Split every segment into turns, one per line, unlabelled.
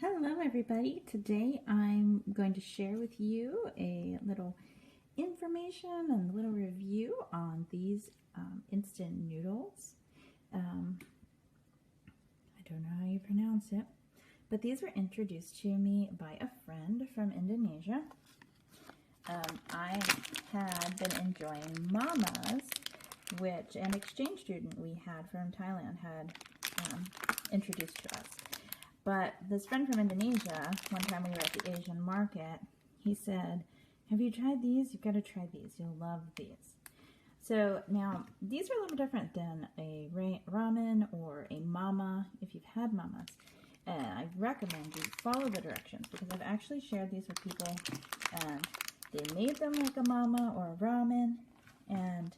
Hello everybody. Today I'm going to share with you a little information and a little review on these instant noodles. I don't know how you pronounce it, but these were introduced to me by a friend from Indonesia. I had been enjoying Mama's, which an exchange student we had from Thailand had introduced to us. But this friend from Indonesia, one time we were at the Asian market, he said, "Have you tried these? You've got to try these. You'll love these." So now, these are a little different than a ramen or a mama. If you've had mamas, I recommend you follow the directions because I've actually shared these with people and they made them like a mama or a ramen and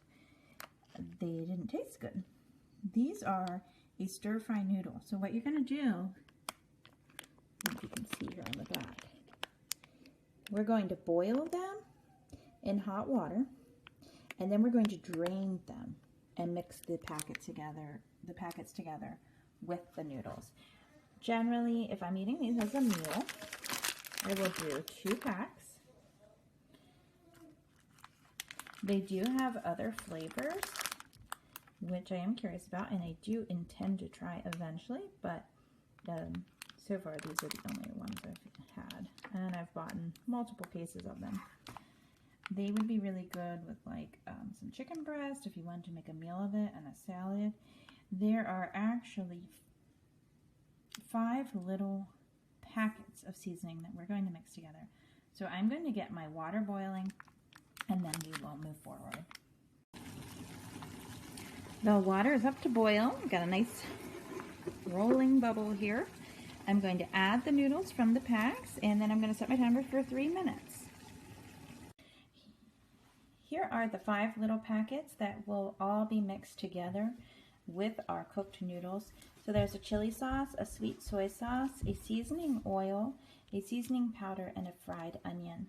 they didn't taste good. These are a stir-fry noodle. So what you're going to do, if you can see here on the back, we're going to boil them in hot water, and then we're going to drain them and mix the packets together with the noodles. Generally, if I'm eating these as a meal, I will do 2 packs. They do have other flavors, which I am curious about, and I do intend to try eventually, but so far these are the only ones I've had, and I've bought multiple cases of them. They would be really good with like some chicken breast if you wanted to make a meal of it and a salad. There are actually 5 little packets of seasoning that we're going to mix together. So I'm going to get my water boiling and then we will move forward. The water is up to boil. We've got a nice rolling bubble here. I'm going to add the noodles from the packs, and then I'm going to set my timer for 3 minutes. Here are the 5 little packets that will all be mixed together with our cooked noodles. So there's a chili sauce, a sweet soy sauce, a seasoning oil, a seasoning powder, and a fried onion.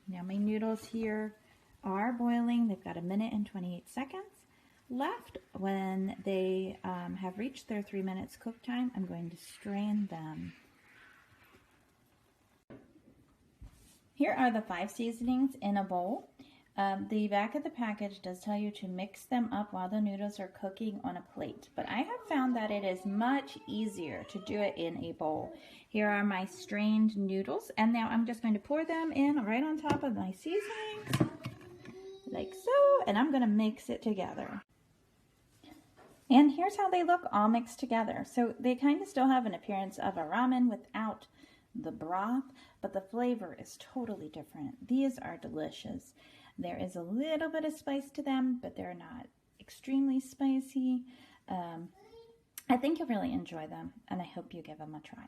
Now my noodles here are boiling. They've got 1 minute and 28 seconds left. When they have reached their 3 minutes cook time, I'm going to strain them. Here are the 5 seasonings in a bowl. The back of the package does tell you to mix them up while the noodles are cooking on a plate, but I have found that it is much easier to do it in a bowl. Here are my strained noodles, and now I'm just going to pour them in right on top of my seasonings, like so, and I'm going to mix it together. And here's how they look all mixed together. So they kind of still have an appearance of a ramen without the broth, but the flavor is totally different. These are delicious. There is a little bit of spice to them, but they're not extremely spicy. I think you'll really enjoy them, and I hope you give them a try.